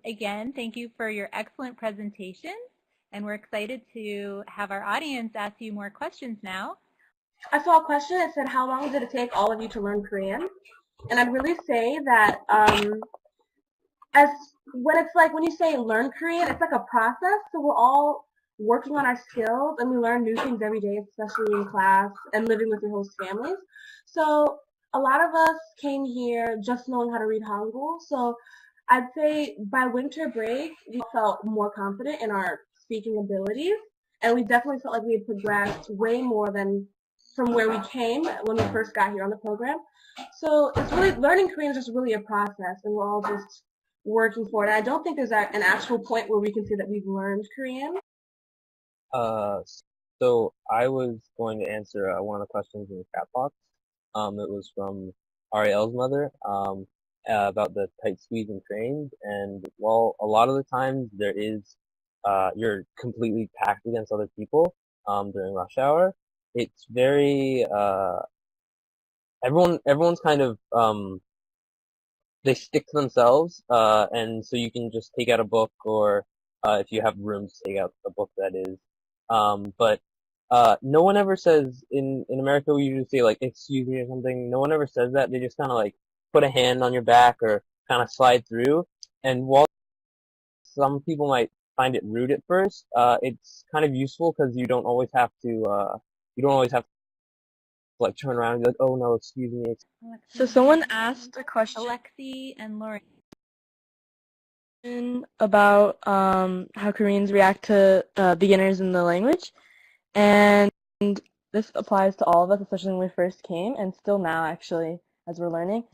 Again, thank you for your excellent presentation, and we're excited to have our audience ask you more questions now. I saw a question that said, how long did it take all of you to learn Korean? And I'd really say that when you say learn Korean, it's like a process. So we're all working on our skills, and we learn new things every day, especially in class and living with your host families. So a lot of us came here just knowing how to read Hangul. So I'd say by winter break, we felt more confident in our speaking abilities, and we definitely felt like we had progressed way more than from where we came when we first got here on the program. So it's really, learning Korean is just really a process, and we're all just working for it. And I don't think there's an actual point where we can say that we've learned Korean. So I was going to answer one of the questions in the chat box. It was from Ariel's mother about the tight squeeze in trains. And while a lot of the times there is, you're completely packed against other people during rush hour, it's very, everyone's kind of, they stick to themselves, and so you can just take out a book, or if you have room to take out a book, that is. But no one ever says, in America we usually say like excuse me or something. No one ever says that. They just kind of like put a hand on your back or kind of slide through. And while some people might find it rude at first, it's kind of useful because you don't always have to like turn around and be like, oh no, excuse me. So someone asked a question. Alexi and Lauren. About how Koreans react to beginners in the language, and this applies to all of us, especially when we first came, and still now actually as we're learning.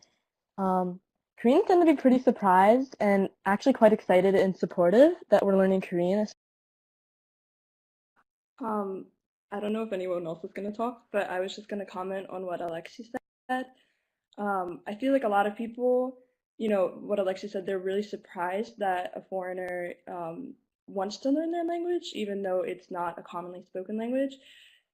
Koreans tend to be pretty surprised and actually quite excited and supportive that we're learning Korean. I don't know if anyone else is going to talk, but I was just going to comment on what Alexi said. I feel like a lot of people, you know, what Alexi said, they're really surprised that a foreigner wants to learn their language, even though it's not a commonly spoken language.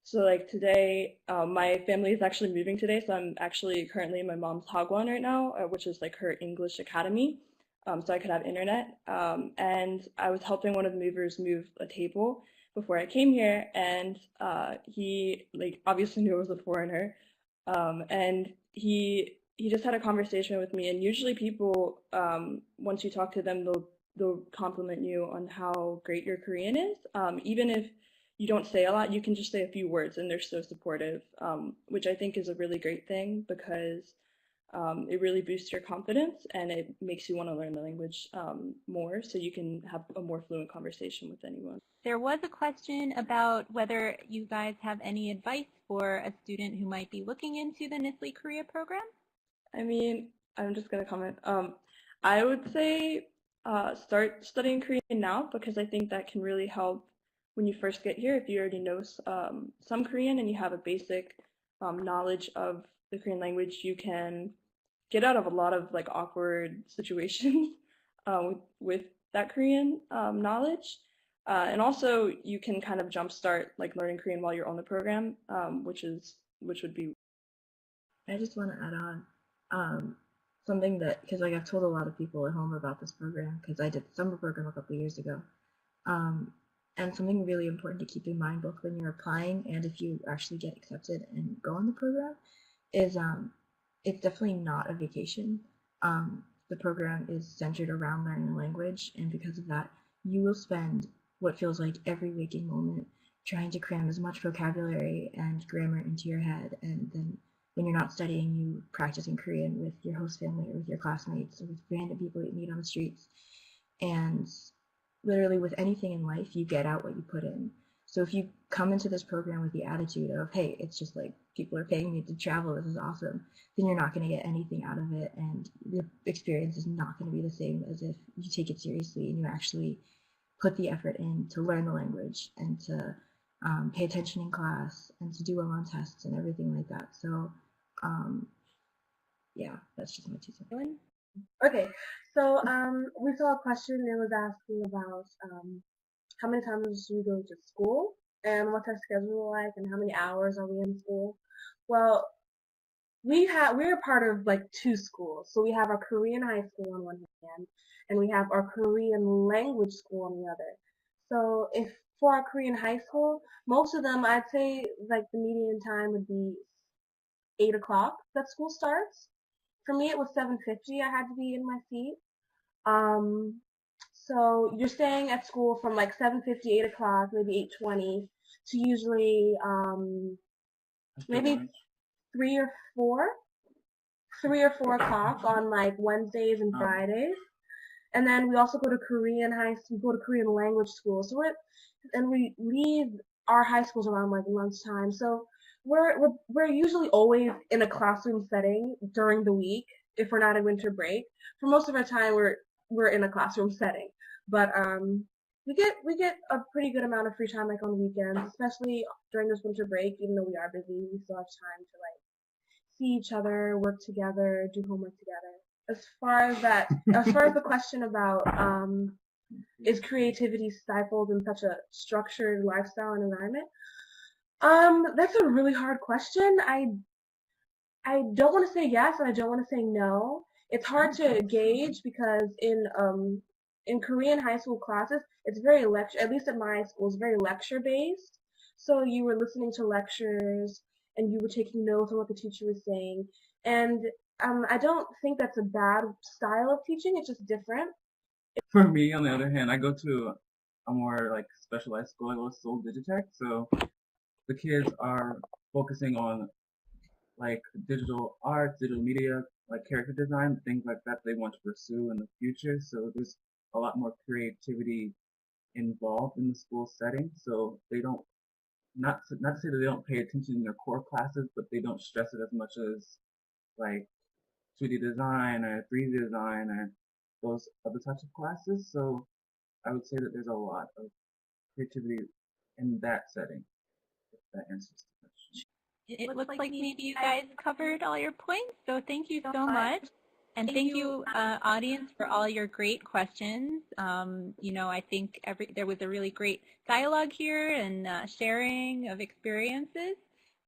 So like today, my family is actually moving today, so I'm actually currently in my mom's hagwon right now, which is like her English academy, so I could have internet. And I was helping one of the movers move a table before I came here, and he like obviously knew I was a foreigner, and he just had a conversation with me. And usually people, once you talk to them, they'll compliment you on how great your Korean is. Even if you don't say a lot, you can just say a few words and they're so supportive, which I think is a really great thing, because it really boosts your confidence and it makes you want to learn the language more, so you can have a more fluent conversation with anyone. There was a question about whether you guys have any advice for a student who might be looking into the NSLI Korea program. I mean, I'm just going to comment. I would say start studying Korean now, because I think that can really help when you first get here. If you already know some Korean and you have a basic knowledge of the Korean language, you can get out of a lot of like awkward situations with that Korean knowledge. And also you can kind of jumpstart like learning Korean while you're on the program, which would be. I just want to add on something that, because like I've told a lot of people at home about this program, because I did the summer program a couple of years ago, and something really important to keep in mind both when you're applying and if you actually get accepted and go on the program is it's definitely not a vacation. The program is centered around learning language, and because of that, you will spend what feels like every waking moment trying to cram as much vocabulary and grammar into your head, and then when you're not studying, you practice in Korean with your host family or with your classmates or with random people you meet on the streets. And literally with anything in life, you get out what you put in. So if you come into this program with the attitude of, hey, it's just like people are paying me to travel, this is awesome, then you're not going to get anything out of it, and your experience is not going to be the same as if you take it seriously and you actually put the effort in to learn the language and to pay attention in class and to do well on tests and everything like that. So yeah, that's just my 2 cents. Okay, so we saw a question that was asking about how many times do we go to school and what's our schedule like and how many hours are we in school. Well, we're part of like 2 schools. So we have our Korean high school on one hand, and we have our Korean language school on the other. So if for our Korean high school, most of them, I'd say like the median time would be 8 o'clock that school starts. For me, it was 7:50. I had to be in my seat. So you're staying at school from like 7:50, 8 o'clock, maybe 8:20 to usually maybe 3 or 4, 3 or 4 o'clock on like Wednesdays and Fridays. And then we also go to Korean high school, go to Korean language school. So we leave our high schools around like lunchtime. So we're usually always in a classroom setting during the week if we're not in winter break. For most of our time, we're in a classroom setting. But we get a pretty good amount of free time like on weekends, especially during this winter break. Even though we are busy, we still have time to like see each other, work together, do homework together. As far as the question about is creativity stifled in such a structured lifestyle and environment, that's a really hard question. I don't want to say yes and I don't want to say no. It's hard to gauge because in Korean high school classes, it's very at least at my school, it's very lecture based. So you were listening to lectures and you were taking notes on what the teacher was saying. And I don't think that's a bad style of teaching. It's just different. For me, on the other hand, I go to a more like specialized school. I go to Seoul Digitech, so the kids are focusing on like digital art, digital media, like character design, things like that they want to pursue in the future. So there's a lot more creativity involved in the school setting. So they don't, not to say that they don't pay attention in their core classes, but they don't stress it as much as like 2D design or 3D design or those other types of classes. So I would say that there's a lot of creativity in that setting, if that answers the question. It looks like maybe you guys covered all your points, so thank you so much. And thank you, audience, for all your great questions. I think there was a really great dialogue here and sharing of experiences.